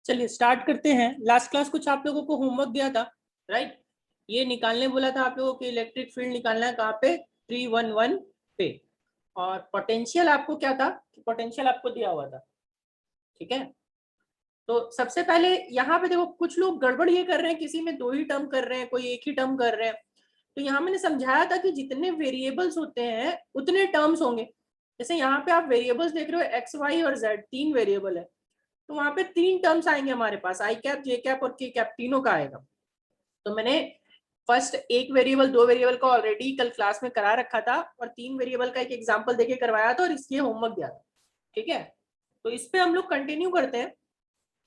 चलिए स्टार्ट करते हैं। लास्ट क्लास कुछ आप लोगों को होमवर्क दिया था, राइट? ये निकालने बोला था आप लोगों को, इलेक्ट्रिक फील्ड निकालना है कहाँ पे, 311 पे। और पोटेंशियल आपको क्या था, पोटेंशियल आपको दिया हुआ था, ठीक है। तो सबसे पहले यहाँ पे देखो, कुछ लोग गड़बड़ ये कर रहे हैं, किसी में दो ही टर्म कर रहे हैं, कोई एक ही टर्म कर रहे हैं। तो यहाँ मैंने समझाया था कि जितने वेरिएबल्स होते हैं उतने टर्म्स होंगे। जैसे यहाँ पे आप वेरिएबल्स देख रहे हो, एक्स वाई और जेड, तीन वेरिएबल है, तो वहां पे तीन टर्म्स आएंगे हमारे पास, आई कैप, जे कैप और के कैप, तीनों का आएगा। तो मैंने फर्स्ट एक वेरिएबल, दो वेरिएबल का ऑलरेडी कल क्लास में करा रखा था, और तीन वेरिएबल का एक एग्जांपल देके करवाया था, और इसलिए होमवर्क दिया था, ठीक है। तो इस पे हम लोग कंटिन्यू करते हैं।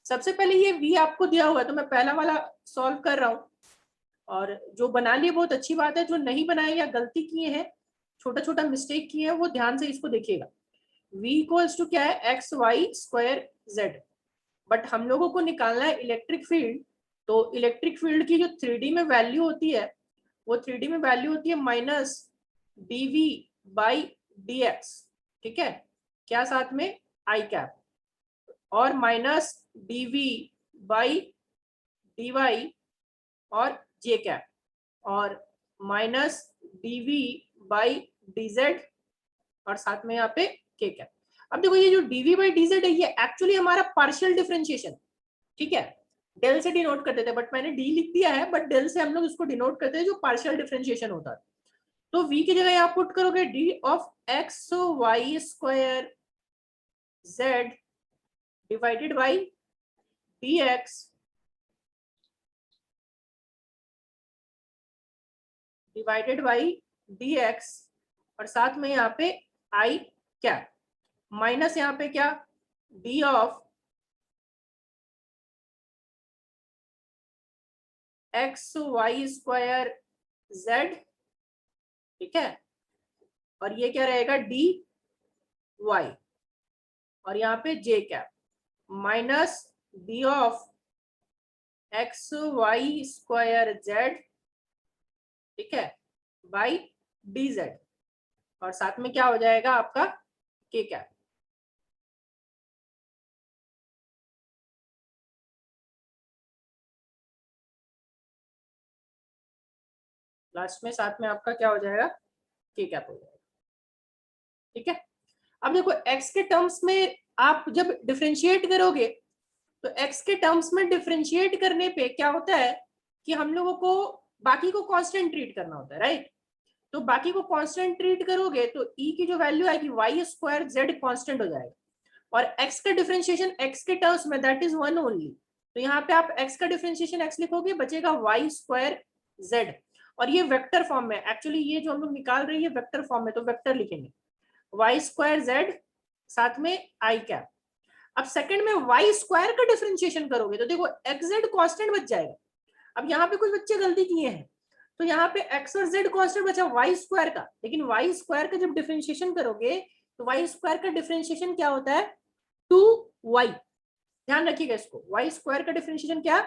सबसे पहले ये v आपको दिया हुआ है, तो मैं पहला वाला सॉल्व कर रहा हूँ। और जो बना लिए बहुत अच्छी बात है, जो नहीं बनाए या गलती किए हैं, छोटा छोटा मिस्टेक किए हैं, वो ध्यान से इसको देखिएगा। v इक्वल्स टू क्या है, X Y square Z. But हम लोगों को निकालना है इलेक्ट्रिक फील्ड। तो इलेक्ट्रिक फील्ड की जो 3D में वैल्यू होती है, वो 3D में वैल्यू होती है माइनस dv बाई dx, ठीक है। क्या साथ में, आई कैप, और माइनस dv बाई dy और जे कैप, और माइनस dv बाई dz, और साथ में यहाँ पे के कैप। अब देखो, ये जो dv बाई dz है, ये एक्चुअली हमारा पार्शियल डिफरेंशिएशन, ठीक है। डेल से डिनोट करते थे, बट मैंने डी लिख दिया है, बट डेल से हम लोग इसको डिनोट करते हैं, जो पार्शियल डिफरेंशिएशन होता है। तो v की जगह आप पुट करोगे d of x Y square z divided by dx divided by dx, और साथ में यहाँ पे आई कैप, माइनस यहाँ पे क्या, d of x Y square z, ठीक है। और ये क्या रहेगा, डी वाई, और यहाँ पे j cap, minus d of x Y square z, ठीक है, बाई डी जेड, और साथ में क्या हो जाएगा आपका, के कैप। लास्ट में साथ में आपका क्या हो जाएगा, के कैप हो जाएगा, ठीक है। अब देखो, x के टर्म्स में आप जब डिफरेंशिएट करोगे, तो x के टर्म्स में डिफरेंशिएट करने पे क्या होता है कि हम लोगों को बाकी को कांस्टेंट ट्रीट करना होता है, राइट। तो बाकी को कांस्टेंट ट्रीट करोगे तो e की जो वैल्यू आएगी वाई स्क्वायर जेड कांस्टेंट हो जाएगा, और x का डिफरेंशिएशन x के टर्म्स में दैट इज वन ओनली। तो यहाँ पे आप x का डिफरेंशिएशन x लिखोगे, बचेगा वाई स्क्वायर जेड, और ये वेक्टर फॉर्म में, एक्चुअली ये जो हम लोग निकाल रहे हैं वेक्टर फॉर्म में, तो वेक्टर लिखेंगे वाई स्क्वायर जेड साथ में आई कैप। अब सेकंड में वाई स्क्वायर का डिफरेंशिएशन करोगे तो देखो एक्स जेड कांस्टेंट बच जाएगा। अब यहाँ पे कुछ बच्चे गलती किए हैं, तो यहाँ पे एक्स और जेड कांस्टेंट बचा वाई स्क्वायर का, लेकिन वाई स्क्वायर का जब डिफरेंशिएशन करोगे तो वाई स्क्वायर का डिफरेंशिएशन क्या होता है, 2y। ध्यान रखिएगा इसको, वाई स्क्वायर का डिफरेंशिएशन क्या,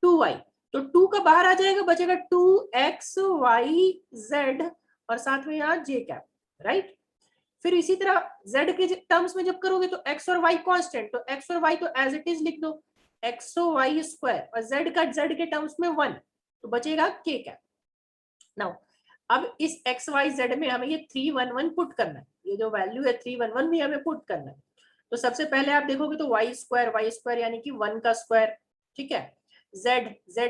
2y। तो 2 का बाहर आ जाएगा, बचेगा 2xyz, और साथ में यहाँ j कैप, राइट। फिर इसी तरह z के टर्म्स में जब करोगे तो x और y कांस्टेंट, तो x और y तो एज इट इज लिख दो, x y स्क्वायर, और z का z के टर्म्स में 1, तो बचेगा k कैप। नाउ अब इस x y z में हमें ये 311 पुट करना है, ये जो वैल्यू है 311 भी हमें पुट करना है। तो सबसे पहले आप देखोगे तो वाई स्क्वायर यानी कि 1 का स्क्वायर, ठीक है, z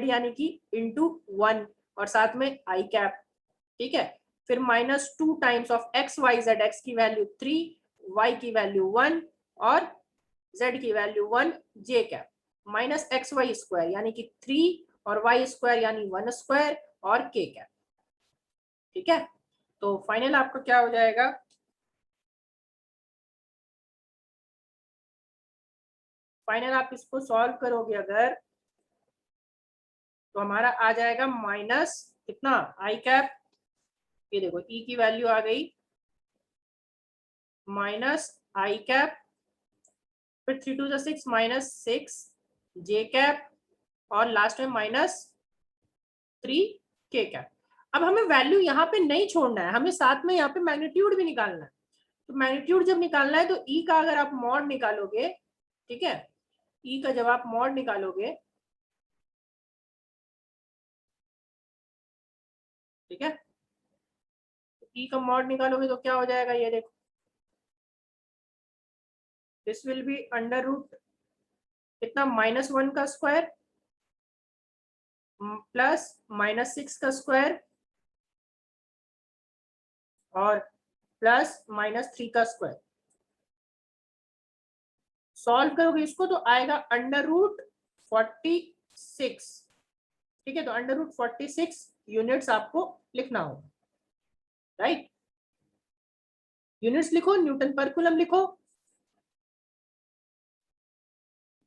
यानी कि इंटू 1, और साथ में आई कैप, ठीक है। फिर -2 times of x Y z, x की वैल्यू 3, वाई की वैल्यू 1 और z की value 1, j cap, minus x Y square यानी कि 3 और वाई स्क्वायर यानी 1 स्क्वायर और के कैप, ठीक है। तो फाइनल आपका क्या हो जाएगा, फाइनल आप इसको सॉल्व करोगे अगर, तो हमारा आ जाएगा माइनस कितना, आई कैप, ये देखो ई की वैल्यू आ गई माइनस आई कैप, फिर 3 2 6 माइनस 6 जे कैप, और लास्ट में -3 के कैप। अब हमें वैल्यू यहाँ पे नहीं छोड़ना है, हमें साथ में यहाँ पे मैग्नीट्यूड भी निकालना है। तो मैग्नीट्यूड जब निकालना है तो ई का अगर आप मॉड निकालोगे, ठीक है, ई का जब आप मॉड निकालोगे, ठीक है, ई का मॉड निकालोगे तो क्या हो जाएगा, ये देखो, this will be under root कितना, -1 का स्क्वायर प्लस -6 का स्क्वायर और प्लस -3 का स्क्वायर। सॉल्व करोगे इसको तो आएगा अंडर रूट 46। ठीक है, तो अंडर रूट 46 यूनिट्स आपको लिखना होगा, राइट। यूनिट्स लिखो, न्यूटन पर कूलम लिखो।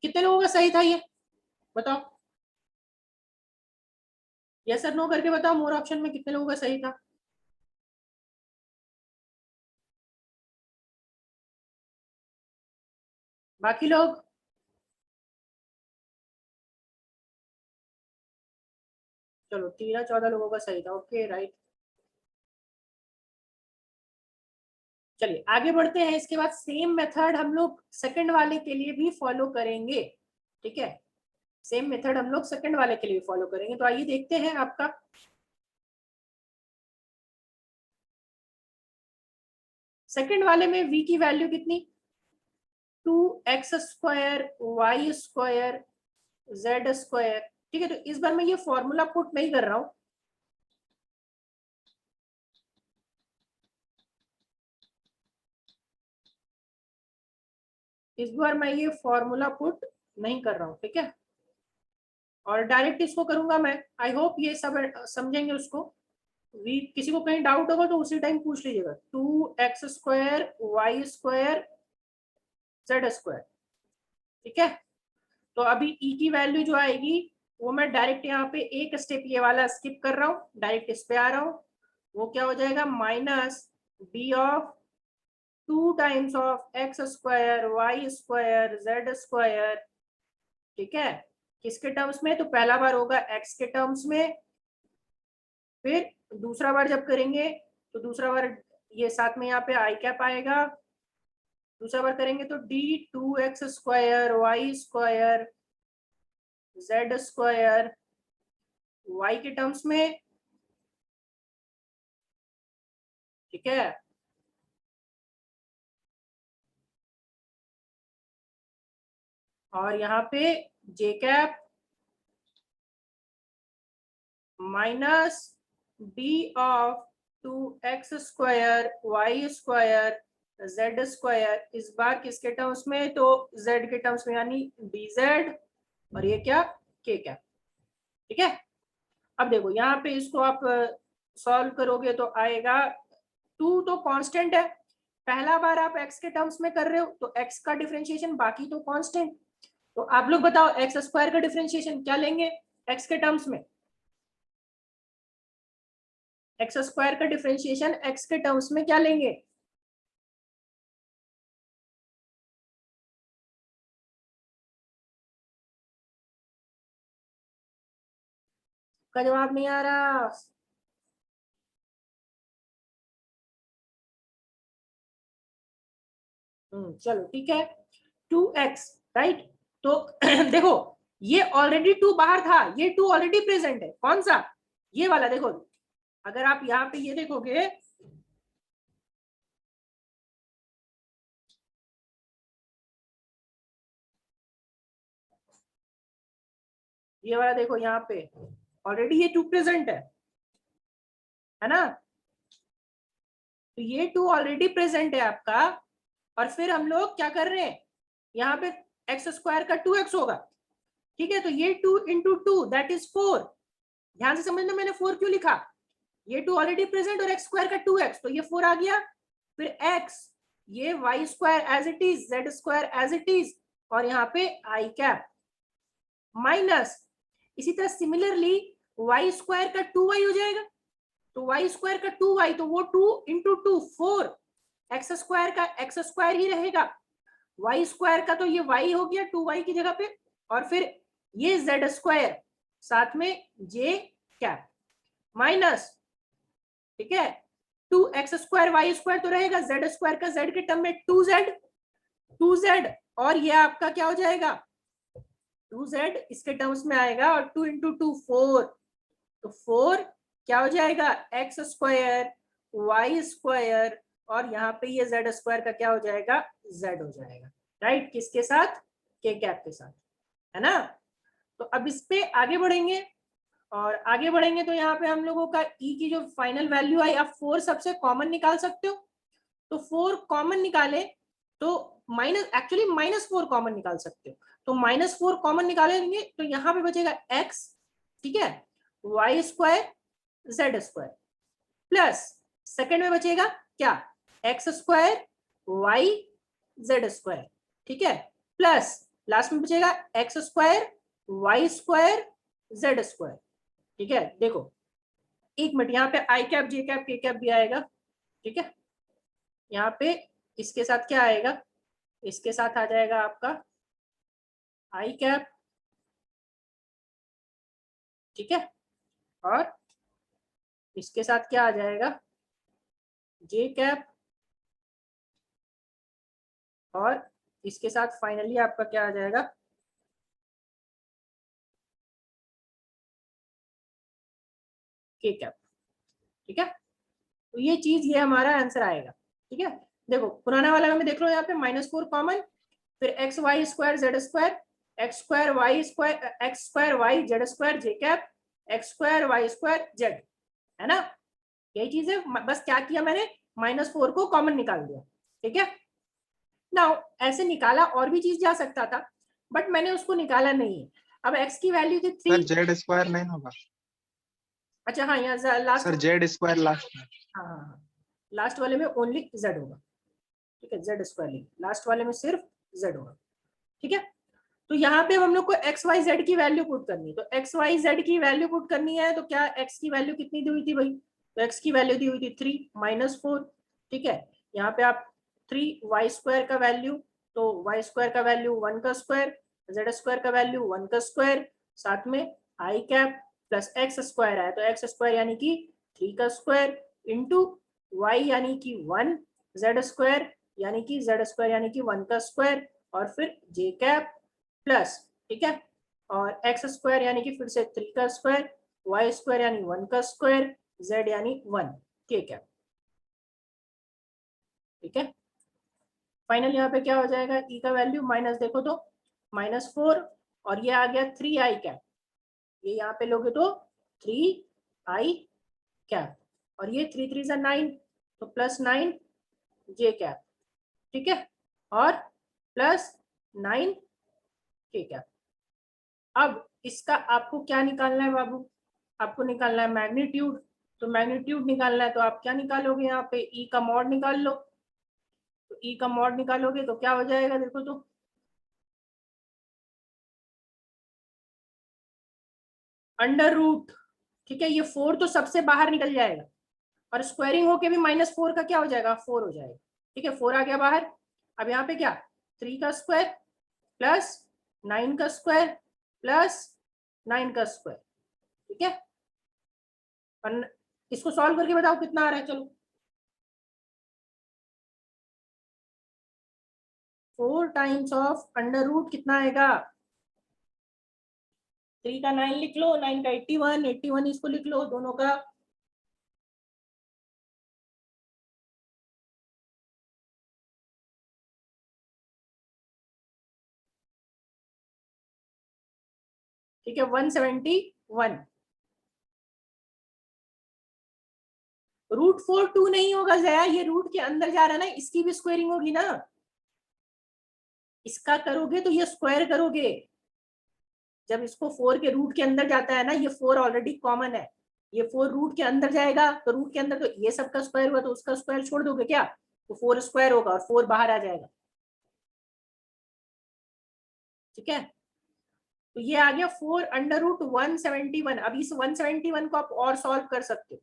कितने लोगों का सही था ये बताओ, यस और नो करके बताओ, मोर ऑप्शन में कितने लोगों का सही था। बाकी लोग, चलो 13-14 लोगों का सही था, ओके राइट। चलिए आगे बढ़ते हैं। इसके बाद सेम मेथड हम लोग सेकंड वाले के लिए भी फॉलो करेंगे, ठीक है, सेम मेथड हम लोग सेकंड वाले के लिए भी फॉलो करेंगे। तो आइए देखते हैं आपका सेकंड वाले में v की वैल्यू कितनी, 2x² y² z²। ठीक है, तो इस बार मैं ये फॉर्मूला पुट नहीं कर रहा हूं, इस बार मैं ये फॉर्मूला पुट नहीं कर रहा हूं, ठीक है, और डायरेक्ट इसको करूंगा मैं। आई होप ये सब समझेंगे उसको। किसी को कहीं डाउट होगा तो उसी टाइम पूछ लीजिएगा। 2x² y² z², ठीक है। तो अभी e की वैल्यू जो आएगी वो मैं डायरेक्ट यहाँ पे एक स्टेप ये वाला स्किप कर रहा हूँ, डायरेक्ट इस पे आ रहा हूँ। वो क्या हो जाएगा, -b of 2 times of x² y² z²। ठीक है, किसके टर्म्स में, तो पहला बार होगा x के टर्म्स में, फिर दूसरा बार जब करेंगे तो दूसरा बार ये साथ में यहाँ पे आई कैप आएगा, दूसरा बार करेंगे तो d2x² y² z² y के टर्म्स में, ठीक है। और यहाँ पे j cap -b of 2x² y² z², इस बार किसके टर्म्स में, तो z के टर्म्स में, यानी dz, और ये क्या, k कैप। ठीक है, अब देखो यहाँ पे इसको आप सॉल्व करोगे तो आएगा, 2 तो कांस्टेंट है, पहला बार आप x के टर्म्स में कर रहे हो तो x का डिफरेंशिएशन, बाकी तो कांस्टेंट। तो आप लोग बताओ x² का डिफरेंशिएशन क्या लेंगे x के टर्म्स में, x² का डिफरेंशिएशन x के टर्म्स में क्या लेंगे, का जवाब नहीं आ रहा। चलो ठीक है, 2x, राइट। तो देखो ये ऑलरेडी 2 बाहर था, ये 2 ऑलरेडी प्रेजेंट है, कौन सा, ये वाला। देखो अगर आप यहाँ पे ये देखोगे, ये वाला देखो यहाँ पे ऑलरेडी ये 2 प्रेजेंट है ना, तो ये 2 ऑलरेडी प्रेजेंट है आपका। और फिर हम लोग क्या कर रहे हैं, यहाँ पे x² का 2x होगा, ठीक है, तो ये 2 इंटू 2 दैट इज 4। ध्यान से समझना मैंने 4 क्यों लिखा, ये 2 ऑलरेडी प्रेजेंट और x² का 2x, तो ये 4 आ गया, फिर x, ये y² as it is, z² as it is, और यहाँ पे आई कैप माइनस, इसी तरह सिमिलरली y² का 2y हो जाएगा, तो y² का 2y, तो वो 2 इंटू 2 4, x² का x² ही रहेगा, y² का तो ये y हो गया 2y की जगह पे, और फिर ये z² साथ में j कैप माइनस, ठीक है, 2x² y² तो रहेगा, z² का z के टर्म में 2z, और ये आपका क्या हो जाएगा, 2z इसके टर्म्स में आएगा और 2 इंटू 2 4, तो 4 क्या हो जाएगा एक्स स्क्वायर वाई स्क्वायर और यहाँ पे ये जेड स्क्वायर का क्या हो जाएगा जेड हो जाएगा, राइट। किसके साथ के कैप के साथ, है ना। तो अब इस पे आगे बढ़ेंगे और आगे बढ़ेंगे तो यहाँ पे हम लोगों का ई की जो फाइनल वैल्यू आई, आप 4 सबसे कॉमन निकाल सकते हो, तो 4 कॉमन निकाले तो माइनस, एक्चुअली -4 कॉमन निकाल सकते हो, तो -4 कॉमन निकालेंगे तो यहाँ पे बचेगा x, ठीक है, Y square Z square plus second में बचेगा क्या X square Y Z square, ठीक है, प्लस लास्ट में बचेगा X square Y square Z square, ठीक है। देखो एक मिनट, यहाँ पे I cap J cap K cap भी आएगा, ठीक है। यहाँ पे इसके साथ क्या आएगा, इसके साथ आ जाएगा आपका आई कैप, ठीक है, और इसके साथ क्या आ जाएगा जे कैप, और इसके साथ फाइनली आपका क्या आ जाएगा के कैप, ठीक है। तो ये चीज, ये हमारा आंसर आएगा, ठीक है। देखो पुराना वाला में देख लो, यहाँ पे -4 कॉमन, फिर x Y square Z square, x square Y square, x square Y Z square j cap, x square Y square z, है ना। यही चीज है, बस क्या किया मैंने -4 को कॉमन निकाल दिया, ठीक है। नाउ ऐसे निकाला और भी चीज जा सकता था बट मैंने उसको निकाला नहीं है। अब x की वैल्यू थी 3, सर जेड स्क्वायर नहीं होगा अच्छा हाँ यहाँ last, sir, Z square last में। हाँ हाँ हाँ, लास्ट वाले में ओनली z होगा, ठीक है, जेड स्क्वायर नहीं, लास्ट वाले में सिर्फ z होगा, ठीक है। तो यहाँ पे हम लोग को एक्स वाई जेड की वैल्यू पुट करनी है, तो एक्स वाई जेड की वैल्यू पुट करनी है, तो क्या x की वैल्यू कितनी दी हुई थी भाई, तो x की वैल्यू दी हुई थी 3 -4, ठीक है। यहाँ पे आप 3 वाई स्क्वायर का वैल्यू, तो वाई स्क्वायर का वैल्यू 1 का स्क्वायर, जेड स्क्वायर का वैल्यू 1 का स्क्वायर, साथ में आई कैप प्लस एक्स स्क्वायर है, तो एक्स स्क्वायर यानी कि 3 का स्क्वायर इंटू वाई यानी कि 1, जेड स्क्वायर यानी कि जेड स्क्वायर यानी कि 1 का स्क्वायर, और फिर जे कैप प्लस, ठीक है, और एक्स स्क्वायर यानी कि फिर से 3 का स्क्वायर, वाई स्क्वायर यानी 1 का स्क्वायर, जेड यानी 1, ठीक है, ठीक है। फाइनल यहाँ पे क्या हो जाएगा ई का वैल्यू माइनस, देखो तो -4 और ये आ गया 3 आई कैप, ये यहाँ पे लोगे तो 3 आई कैप, और ये 3 3 जा 9, तो +9 जे कैप, ठीक है, और +9 के कैप। अब इसका आपको क्या निकालना है बाबू, आपको निकालना है मैग्नीट्यूड, तो मैग्नीट्यूड निकालना है तो आप क्या निकालोगे, यहाँ पे ई का मॉड निकाल लो, तो ई का मॉड निकालोगे तो क्या हो जाएगा, देखो तो √, ठीक है, ये 4 तो सबसे बाहर निकल जाएगा और स्क्वायरिंग होके भी -4 का क्या हो जाएगा 4 हो जाएगा, ठीक है, 4 आ गया बाहर। अब यहाँ पे क्या 3 का स्क्वायर प्लस 9 का स्क्वायर प्लस 9 का स्क्वायर, ठीक है, और इसको सॉल्व करके बताओ कितना आ रहा है, चलो 4 टाइम्स ऑफ √, कितना आएगा, 3 का 9 लिख लो, 9 का 81, 81 इसको लिख लो दोनों का, ठीक है, 171। √4 2 नहीं होगा जया, ये रूट के अंदर जा रहा है ना, इसकी भी स्क्वायरिंग होगी ना, इसका करोगे तो ये स्क्वायर करोगे, जब इसको 4 के रूट के अंदर जाता है ना, ये 4 ऑलरेडी कॉमन है, ये 4 रूट के अंदर जाएगा, तो रूट के अंदर तो ये सबका स्क्वायर हुआ, तो उसका स्क्वायर छोड़ दोगे क्या, तो 4 स्क्वायर होगा और 4 बाहर आ जाएगा, ठीक है। तो ये आ गया 4√171। अब इस 171 को आप और सॉल्व कर सकते हो,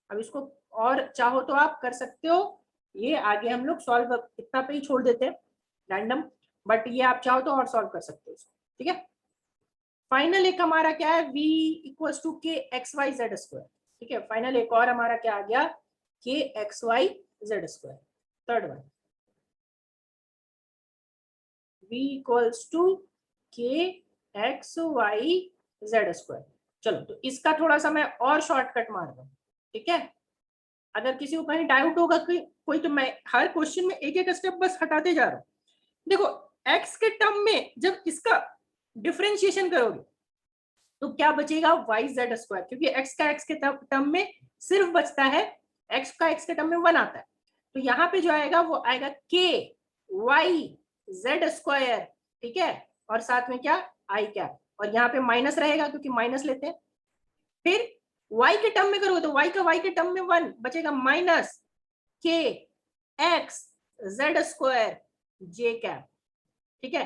अब इसको और चाहो तो आप कर सकते हो, ये आगे हम लोग सॉल्व इतना पे ही छोड़ देते हैं रैंडम, बट ये आप चाहो तो और सॉल्व कर सकते हो, ठीक है। फाइनल एक हमारा क्या है, v equals to K X Y Z square, ठीक है। फाइनल एक और हमारा क्या आ गया, K X Y Z square, third one, v equals to K X Y Z square. चलो तो इसका थोड़ा सा मैं और शॉर्टकट मार रहा हूँ, ठीक है। अगर किसी को कहीं डाउट होगा कि कोई, तो मैं हर क्वेश्चन में एक एक स्टेप बस हटाते जा रहा हूँ। देखो x के टर्म में जब इसका डिफरेंशिएशन करोगे तो क्या बचेगा, वाई जेड स्क्वायर, क्योंकि x का x के टर्म में सिर्फ बचता है, x का x के टर्म में 1 आता है, तो यहाँ पे जो आएगा वो आएगा k वाई जेड स्क्वायर, ठीक है, और साथ में क्या आई कैप, और यहाँ पे माइनस रहेगा क्योंकि माइनस लेते हैं। फिर y के टर्म में करोगे तो y का y के टर्म में 1 बचेगा, minus k x z square j cap, ठीक है।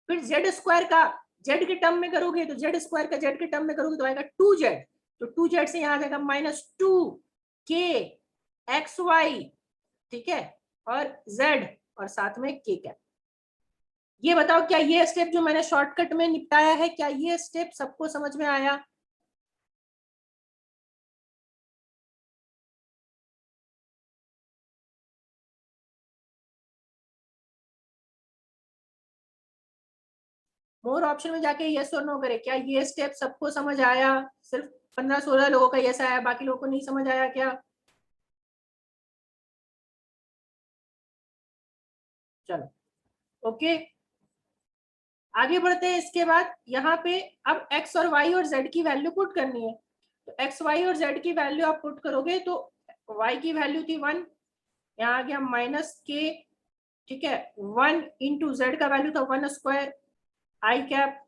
फिर जेड स्क्वायर का जेड के टर्म में करोगे तो जेड स्क्वायर का जेड के टर्म में करोगे तो आएगा 2z, तो 2z से यहाँ आ जाएगा -2k एक्स वाई, ठीक है, और z और साथ में k कैप। ये बताओ क्या ये स्टेप जो मैंने शॉर्टकट में निपटाया है, क्या ये स्टेप सबको समझ में आया? मोर ऑप्शन में जाके यस और नो करे, क्या ये स्टेप सबको समझ आया? सिर्फ 15-16 लोगों का यस आया, बाकी लोगों को नहीं समझ आया क्या? चलो ओके, आगे बढ़ते हैं। इसके बाद यहाँ पे अब x और y और z की वैल्यू पुट करनी है, तो x y और z की वैल्यू आप पुट करोगे तो y की वैल्यू थी 1, यहाँ आ गया -k, ठीक है, 1 इंटू z का वैल्यू था 1 स्क्वायर आई कैप,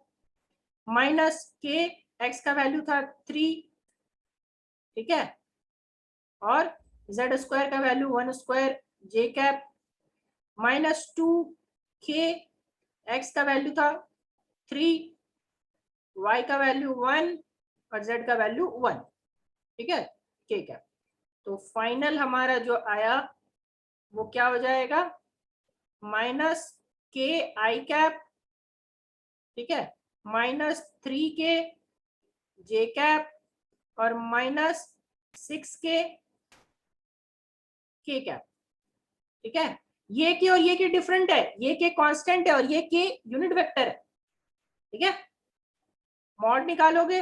माइनस k x का वैल्यू था 3, ठीक है, और z स्क्वायर का value 1 square j cap, -2k x का वैल्यू था 3, y का वैल्यू 1 और z का वैल्यू 1, ठीक है, k कैप। तो फाइनल हमारा जो आया वो क्या हो जाएगा, -k आई कैप, ठीक है, -3k j कैप और -6k k कैप, ठीक है। ये के और ये के डिफरेंट है, ये के कांस्टेंट है और ये के यूनिट वेक्टर है, ठीक है। मॉड निकालोगे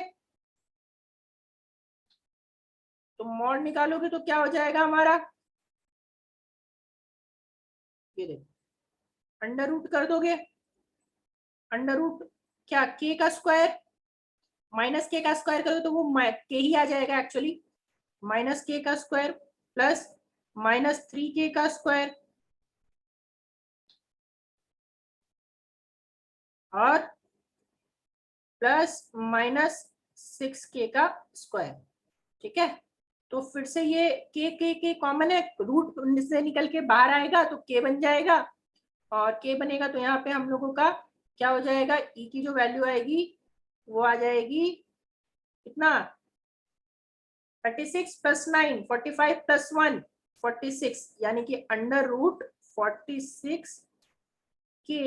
तो क्या हो जाएगा हमारा, ये देखो अंडर रूट कर दोगे, अंडर रूट क्या के का स्क्वायर माइनस के का स्क्वायर करो तो वो के ही आ जाएगा एक्चुअली, -k का स्क्वायर प्लस -3k का स्क्वायर और प्लस -6k का स्क्वायर, ठीक है। तो फिर से ये के कॉमन है, रूट से निकल के बाहर आएगा तो k बन जाएगा, और k बनेगा तो यहाँ पे हम लोगों का क्या हो जाएगा, e की जो वैल्यू आएगी वो आ जाएगी कितना, 36 + 9 45 + 1 46, यानी कि अंडर रूट 46 के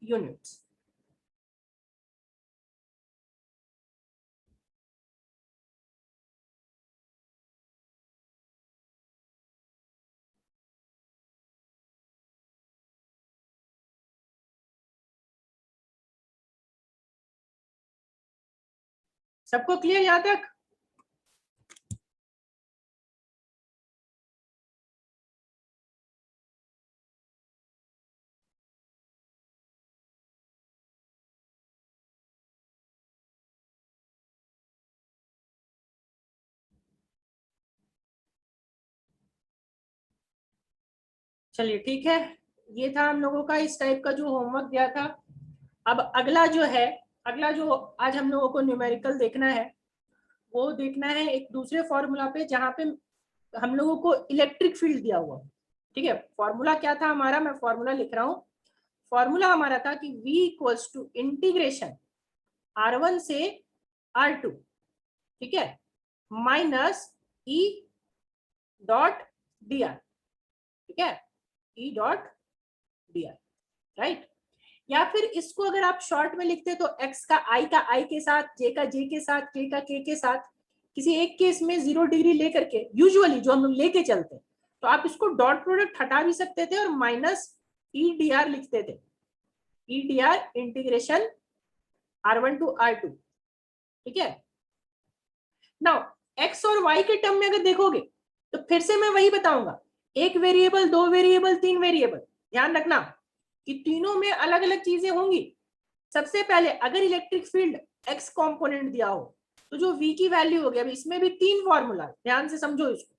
यूनिट्स। सबको क्लियर यहाँ तक? चलिए ठीक है, ये था हम लोगों का इस टाइप का जो होमवर्क दिया था। अब अगला जो है, अगला जो आज हम लोगों को न्यूमेरिकल देखना है वो देखना है एक दूसरे फॉर्मूला पे, जहाँ पे हम लोगों को इलेक्ट्रिक फील्ड दिया हुआ, ठीक है। फॉर्मूला क्या था हमारा, मैं फॉर्मूला लिख रहा हूँ। फॉर्मूला हमारा था कि v = इंटीग्रेशन r1 से r2, ठीक है, माइनस e डॉट dr, ठीक है, e डॉट dr, राइट। या फिर इसको अगर आप शॉर्ट में लिखते तो x का i के साथ, j का j के साथ, k का k के साथ, किसी एक केस में 0 डिग्री लेकर के, यूजुअली जो हम लोग लेके चलते हैं, तो आप इसको डॉट प्रोडक्ट हटा भी सकते थे और माइनस ई डी आर लिखते थे, E D R integration R1 to R2, ठीक है। नाउ x और y के टर्म में अगर देखोगे तो फिर से मैं वही बताऊंगा, एक वेरिएबल, दो वेरिएबल, तीन वेरिएबल, ध्यान रखना कि तीनों में अलग अलग चीजें होंगी। सबसे पहले अगर इलेक्ट्रिक फील्ड x कंपोनेंट दिया हो तो जो v की वैल्यू होगी, अब इसमें भी तीन फॉर्मूला, ध्यान से समझो इसको।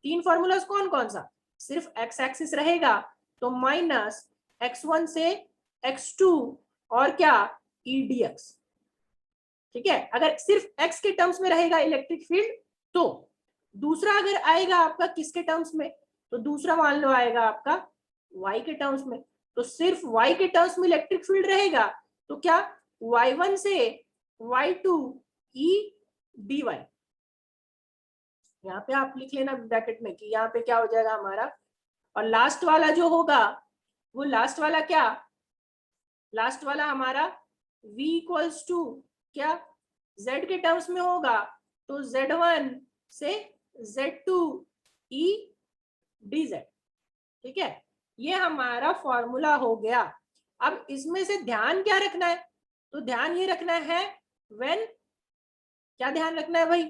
तीन फॉर्मूलाज कौन कौन सा, सिर्फ x एक्सिस रहेगा तो माइनस x1 से x2 और क्या e dx, ठीक है। अगर सिर्फ x के टर्म्स में रहेगा इलेक्ट्रिक फील्ड तो, दूसरा अगर आएगा आपका किसके टर्म्स में, तो दूसरा मान लो आएगा आपका y के टर्म्स में, तो सिर्फ y के टर्म्स में इलेक्ट्रिक फील्ड रहेगा तो क्या y1 से y2 e dy, यहाँ पे आप लिख लेना ब्रैकेट में कि यहाँ पे क्या हो जाएगा हमारा, और लास्ट वाला जो होगा वो लास्ट वाला क्या, लास्ट वाला हमारा v इक्वल्स टू क्या z के टर्म्स में होगा तो z1 से z2 e dz, ठीक है। ये हमारा फॉर्मूला हो गया। अब इसमें से ध्यान क्या रखना है, तो ध्यान ये रखना है व्हेन, क्या ध्यान रखना है भाई,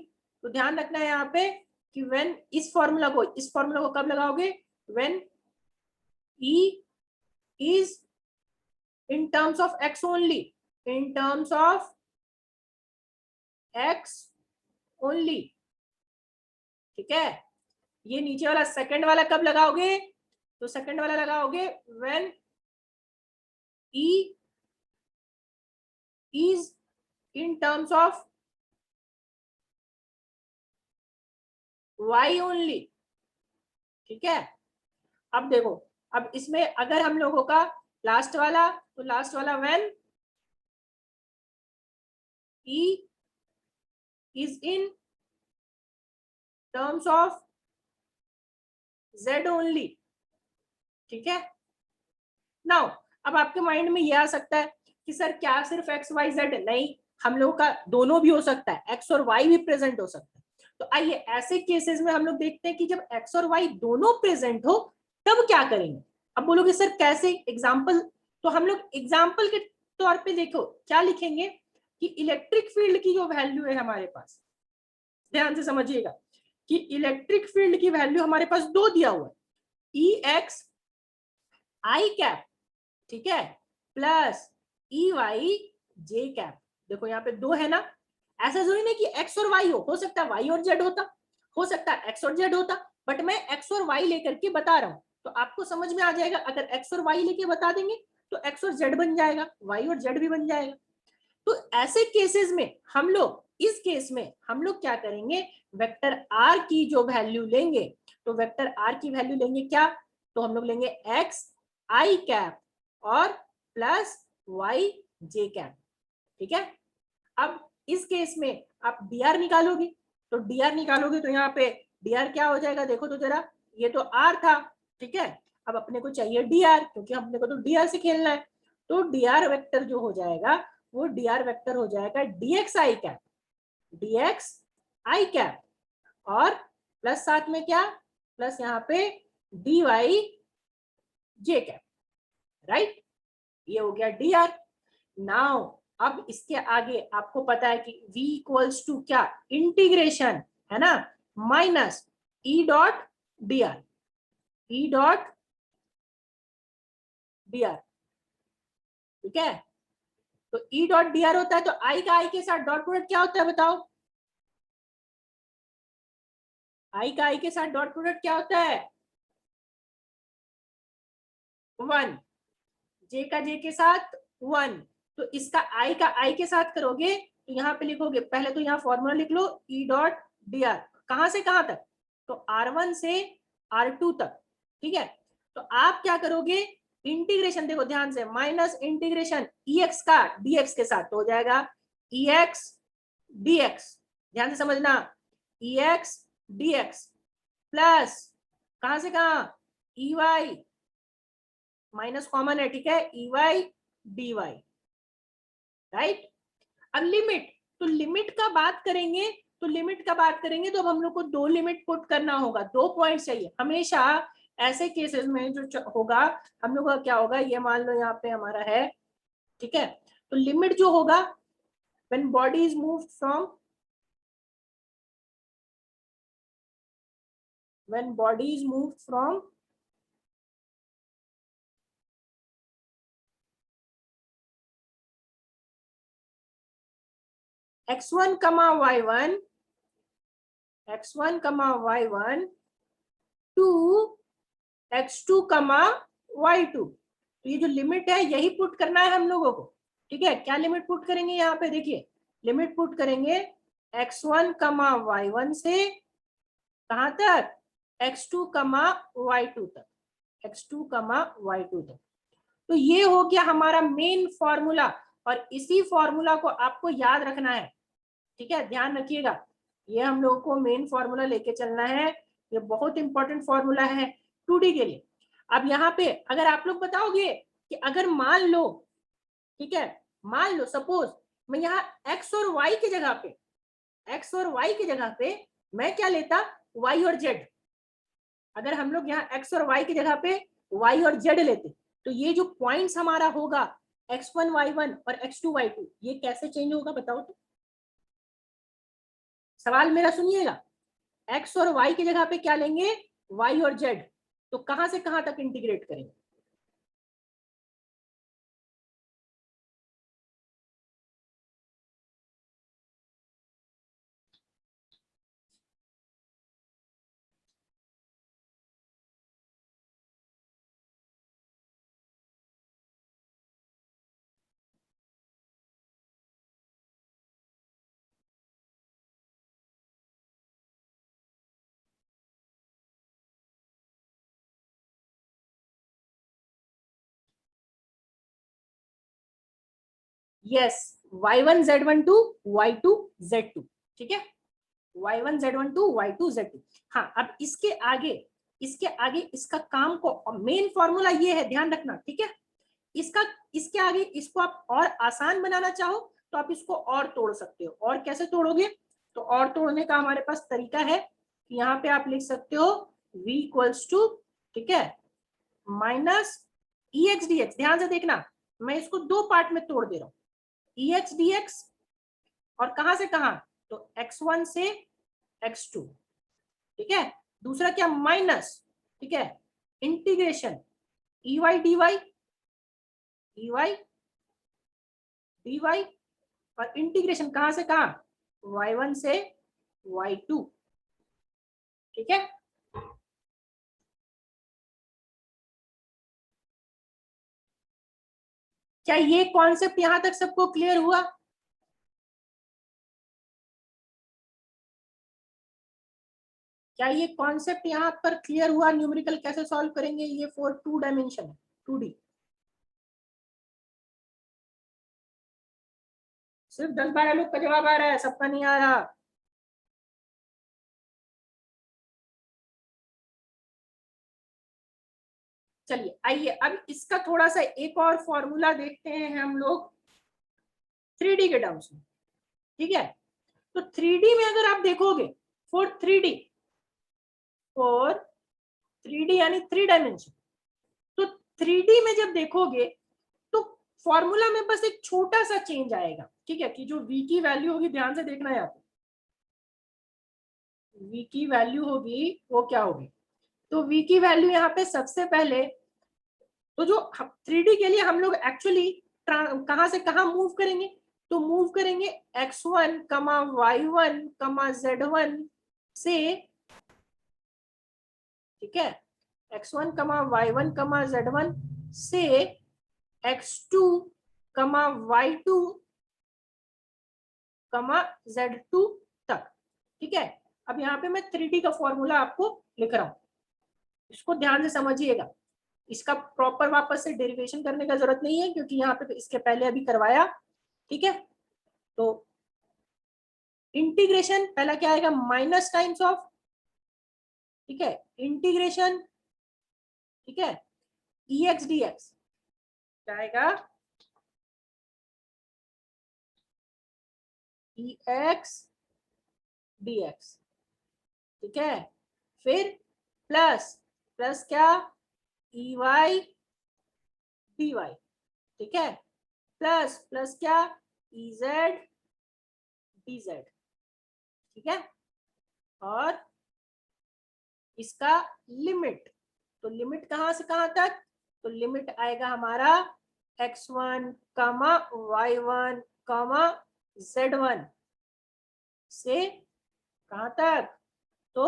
तो ध्यान रखना है यहाँ पे कि व्हेन, इस फॉर्मूला को कब लगाओगे, when e is in terms of x only, in terms of x only, ठीक है। ये नीचे वाला सेकंड वाला कब लगाओगे, तो सेकंड वाला लगाओगे when e is in terms of y only, ठीक है। अब देखो, अब इसमें अगर हम लोगों का लास्ट वाला, तो लास्ट वाला when e is in terms of z only, ठीक है। नाउ अब आपके माइंड में ये आ सकता है कि सर क्या सिर्फ x y z, नहीं, हम लोगों का दोनों भी हो सकता है, x और y भी प्रेजेंट हो सकता है। तो आइए ऐसे केसेस में हम लोग देखते हैं कि जब x और y दोनों प्रेजेंट हो तब क्या करेंगे। अब बोलोगे सर कैसे, एग्जाम्पल, तो हम लोग एग्जाम्पल के तौर पे देखो क्या लिखेंगे कि इलेक्ट्रिक फील्ड की जो वैल्यू है हमारे पास, ध्यान से समझिएगा कि इलेक्ट्रिक फील्ड की वैल्यू हमारे पास दो दिया हुआ है, ई एक्स आई कैप, ठीक है, प्लस ई वाई जे कैप। देखो यहाँ पे दो है ना, ऐसा जरूरी नहीं कि एक्स और वाई हो सकता है वाई और जेड होता, हो सकता है एक्स और जेड होता, बट मैं एक्स और वाई लेकर के बता रहा हूं तो आपको समझ में आ जाएगा। अगर एक्स और वाई लेके बता देंगे तो एक्स और जेड बन जाएगा, वाई और जेड भी बन जाएगा। तो ऐसे केसेस में हम लोग, इस केस में हम लोग क्या करेंगे, वेक्टर आर की जो वैल्यू लेंगे, तो वेक्टर आर की वैल्यू लेंगे क्या, तो हम लोग लेंगे एक्स आई कैप और प्लस वाई जे कैप, ठीक है। अब इस केस में आप dr निकालोगे, तो dr निकालोगे तो यहाँ पे dr क्या हो जाएगा, देखो तो जरा, ये तो r था, ठीक है। अब अपने को चाहिए dr, क्योंकि अपने को तो dr से खेलना है, तो dr वेक्टर जो हो जाएगा वो dr वेक्टर हो जाएगा dx आई कैप, dx आई कैप और प्लस साथ में क्या, प्लस यहाँ पे dy जे कैप, राइट। ये हो गया dr। नाउ अब इसके आगे आपको पता है कि v इक्वल्स टू क्या, इंटीग्रेशन, है ना, minus e dot dr, e dot dr, ठीक है। तो e डॉट dr होता है, तो i का i के साथ डॉट प्रोडक्ट क्या होता है बताओ, i का i के साथ डॉट प्रोडक्ट क्या होता है, 1, j का j के साथ 1, तो इसका i का i के साथ करोगे तो यहाँ पे लिखोगे, पहले तो यहाँ फॉर्मूला लिख लो e डॉट dr, कहां से कहां तक, तो r1 से r2 तक, ठीक है। तो आप क्या करोगे, इंटीग्रेशन, देखो ध्यान से, माइनस इंटीग्रेशन ex का dx के साथ तो हो जाएगा ex dx, ध्यान से समझना, ex dx प्लस कहां से कहां ey, माइनस कॉमन है, ठीक है, ey dy, राइट। अब लिमिट, तो लिमिट का बात करेंगे, तो लिमिट का बात करेंगे तो अब हम लोग को दो लिमिट पुट करना होगा, दो पॉइंट चाहिए हमेशा। ऐसे केसेस में जो होगा हम लोग का क्या होगा, ये मान लो यहाँ पे हमारा है, ठीक है, तो लिमिट जो होगा when body is moved from x1 y1 to x2 y2, तो ये जो लिमिट है यही पुट करना है हम लोगों को, ठीक है। क्या लिमिट पुट करेंगे यहाँ पे, देखिए लिमिट पुट करेंगे x1 y1 से कहां तक, x2 y2 तक, तो ये हो गया हमारा मेन फॉर्मूला, और इसी फॉर्मूला को आपको याद रखना है, ठीक है, ध्यान रखिएगा, ये हम लोगों को मेन फॉर्मूला लेके चलना है, ये बहुत इंपॉर्टेंट फॉर्मूला है 2D के लिए। अब यहाँ पे अगर आप लोग बताओगे कि अगर मान लो, ठीक है, मान लो सपोज मैं यहाँ x और y की जगह पे मैं क्या लेता, y और z, अगर हम लोग यहाँ x और y की जगह पे y और z लेते, तो ये जो पॉइंट्स हमारा होगा x1 y1 और x2 y2, ये कैसे चेंज होगा बताओ तो, सवाल मेरा सुनिएगा, x और y की जगह पे क्या लेंगे, y और z, तो कहां से कहां तक इंटीग्रेट करेंगे, yes, y1 z1 to y2 z2, ठीक है, y1 z1 to y2 z2। हाँ, अब इसके आगे इसका काम को, मेन फॉर्मूला ये है, ध्यान रखना, ठीक है, इसके आगे इसको आप और आसान बनाना चाहो तो आप इसको और तोड़ सकते हो, और कैसे तोड़ोगे, तो और तोड़ने का हमारे पास तरीका है कि यहाँ पे आप लिख सकते हो v इक्वल्स टू, ठीक है, माइनस ex dx, ध्यान से देखना मैं इसको दो पार्ट में तोड़ दे रहा हूँ, ex dx और कहां से कहां, तो x1 से x2, ठीक है, दूसरा क्या, माइनस, ठीक है, इंटीग्रेशन ey dy और इंटीग्रेशन कहां से कहां, y1 से y2, ठीक है। क्या ये कॉन्सेप्ट यहां तक सबको क्लियर हुआ, क्या ये कॉन्सेप्ट यहाँ पर क्लियर हुआ, न्यूमेरिकल कैसे सॉल्व करेंगे ये फॉर 2 डायमेंशन 2D, सिर्फ 10-12 लोग का जवाब आ रहा है, सबका नहीं आ रहा। चलिए आइए अब इसका थोड़ा सा एक और फॉर्मूला देखते हैं हम लोग 3D के टर्म्स में, ठीक है। तो 3D में अगर आप देखोगे, फॉर 3D यानी 3 डायमेंशन, तो 3D में जब देखोगे तो फॉर्मूला में बस एक छोटा सा चेंज आएगा, ठीक है, कि जो v की वैल्यू होगी, ध्यान से देखना यहाँ पे, v की वैल्यू होगी वो क्या होगी, तो v की वैल्यू यहाँ पे सबसे पहले, तो जो 3D के लिए हम लोग एक्चुअली कहां से कहां मूव करेंगे, तो मूव करेंगे x1 y1 z1 से, ठीक है, x1 y1 z1 से x2 y2 z2 तक, ठीक है। अब यहाँ पे मैं 3D का फॉर्मूला आपको लिख रहा हूं, इसको ध्यान से समझिएगा, इसका प्रॉपर वापस से डेरिवेशन करने का जरूरत नहीं है क्योंकि यहाँ पे इसके पहले अभी करवाया, ठीक है। तो इंटीग्रेशन पहला क्या आएगा, माइनस टाइम्स ऑफ, ठीक है, इंटीग्रेशन, ठीक है, ex dx क्या आएगा, ex dx, ठीक है, फिर प्लस प्लस क्या, ey dy, ठीक है, प्लस प्लस क्या, ez dz, ठीक है। और इसका लिमिट, तो लिमिट कहां से कहां तक, तो लिमिट आएगा हमारा x1 कामा y1 कामा z1 से कहां तक, तो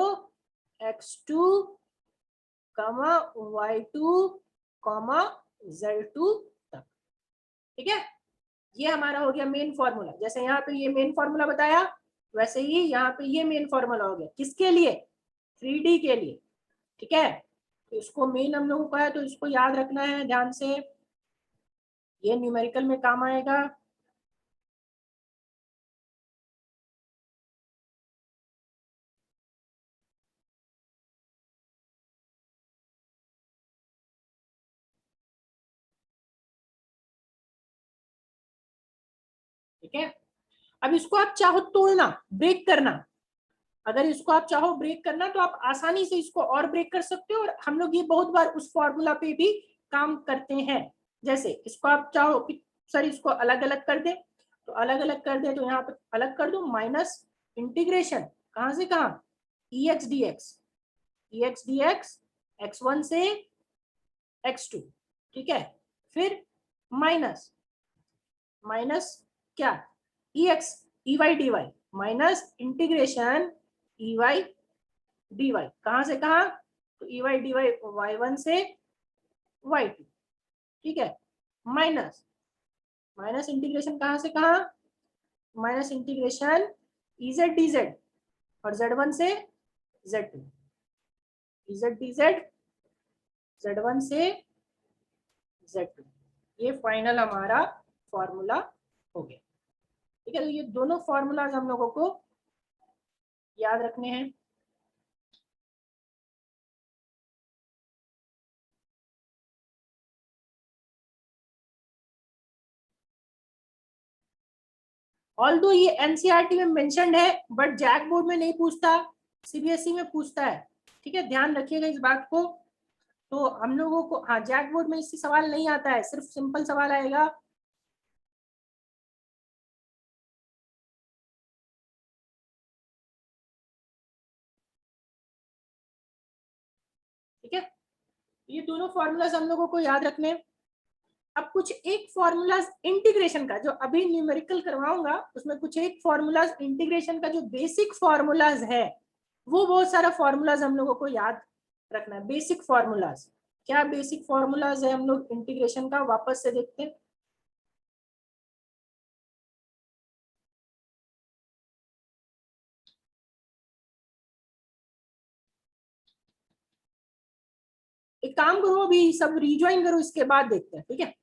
x2 कामा y2 कामा z2 तक, ठीक है। ये हमारा हो गया मेन फॉर्मूला। जैसे यहाँ पे ये मेन फॉर्मूला बताया, वैसे ही यहाँ पे ये मेन फॉर्मूला हो गया, किसके लिए, 3D के लिए, ठीक है। तो इसको मेन हम लोगों का है, तो इसको याद रखना है ध्यान से, ये न्यूमेरिकल में काम आएगा। ठीक है, अब इसको आप चाहो तोड़ना, ब्रेक करना, अगर इसको आप चाहो ब्रेक करना तो आप आसानी से इसको और ब्रेक कर सकते हो, और हम लोग ये बहुत बार उस फॉर्मूला पे भी काम करते हैं। जैसे इसको आप चाहो कि सर इसको अलग अलग कर दे, तो अलग अलग कर दे, तो यहाँ पे अलग कर दो, माइनस इंटीग्रेशन कहां से कहां, EX dx x1 से x2, ठीक है। फिर माइनस माइनस क्या, EX EY dy minus integration EY dy कहां से कहां, तो EY dy y1 से y2, ठीक है। माइनस माइनस इंटीग्रेशन कहां से कहां, माइनस इंटीग्रेशन EZ dz और z1 से z2, EZ dz z1 से z2, ये फाइनल हमारा फॉर्मूला हो गया, ठीक है। तो ये दोनों फॉर्मूलाज हम लोगों को याद रखने हैं। ऑल्दो ये एनसीईआरटी में मेंशन्ड है, बट जैक बोर्ड में नहीं पूछता, सीबीएसई में पूछता है, ठीक है, ध्यान रखिएगा इस बात को। तो हम लोगों को, हाँ, जैक बोर्ड में इससे सवाल नहीं आता है, सिर्फ सिंपल सवाल आएगा, ठीक है। ये दोनों फॉर्मूलाज हम लोगों को याद रखने हैं। अब कुछ एक फॉर्मूलाज इंटीग्रेशन का, जो अभी न्यूमेरिकल करवाऊंगा उसमें कुछ एक फॉर्मूलाज इंटीग्रेशन का जो बेसिक फॉर्मूलाज है, वो बहुत सारा फॉर्मूलाज हम लोगों को याद रखना है। बेसिक फॉर्मूलाज, क्या बेसिक फॉर्मूलाज है हम लोग इंटीग्रेशन का, वापस से देखते हैं। एक काम करो, अभी सब रिज्वाइन करो, इसके बाद देखते हैं, ठीक है।